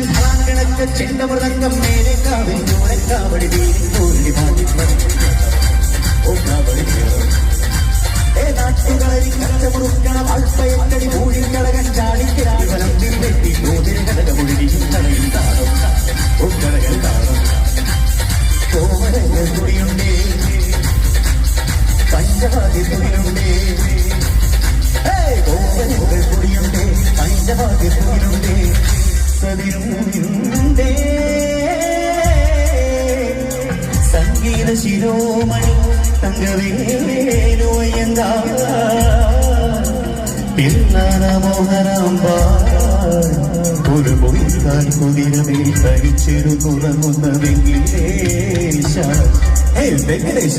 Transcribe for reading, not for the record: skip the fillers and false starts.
ചിഹ്നം കിണക്ക് ചെണ്ടമൃതംഗം മേലെ കാവിൽ ഓരക്കാവടി വീരി മാറ്റി നാട്ടുകാരി കച്ചമുറുക്കണം അല്പയത്തടി മൂഴിൽ കടകൻ ചാടിക്കിടാൻ വനം തിരുവെട്ടി കോതിരി കടക മുഴുകിയും കടയിൽ താറും കടകൾ താറും കോമരങ്ങൾ തുടിയുണ്ടേ പഞ്ചവാതി തുടിയുണ്ടേ കോമരങ്ങൾ തുടിയുണ്ടേ പഞ്ചവാതി തുടിയുണ്ടേ സതിരുണ്ടേ സംഗീത ശിരോമണി തങ്കവേലോയങ്ക പിന്നാന മോഹനാമ്പ ഒരു പൊയ്ക്കാൻ കുതിരമേ കഴിച്ചെരു തുറങ്ങുന്ന വെങ്കിലേശ വെങ്കിലേശ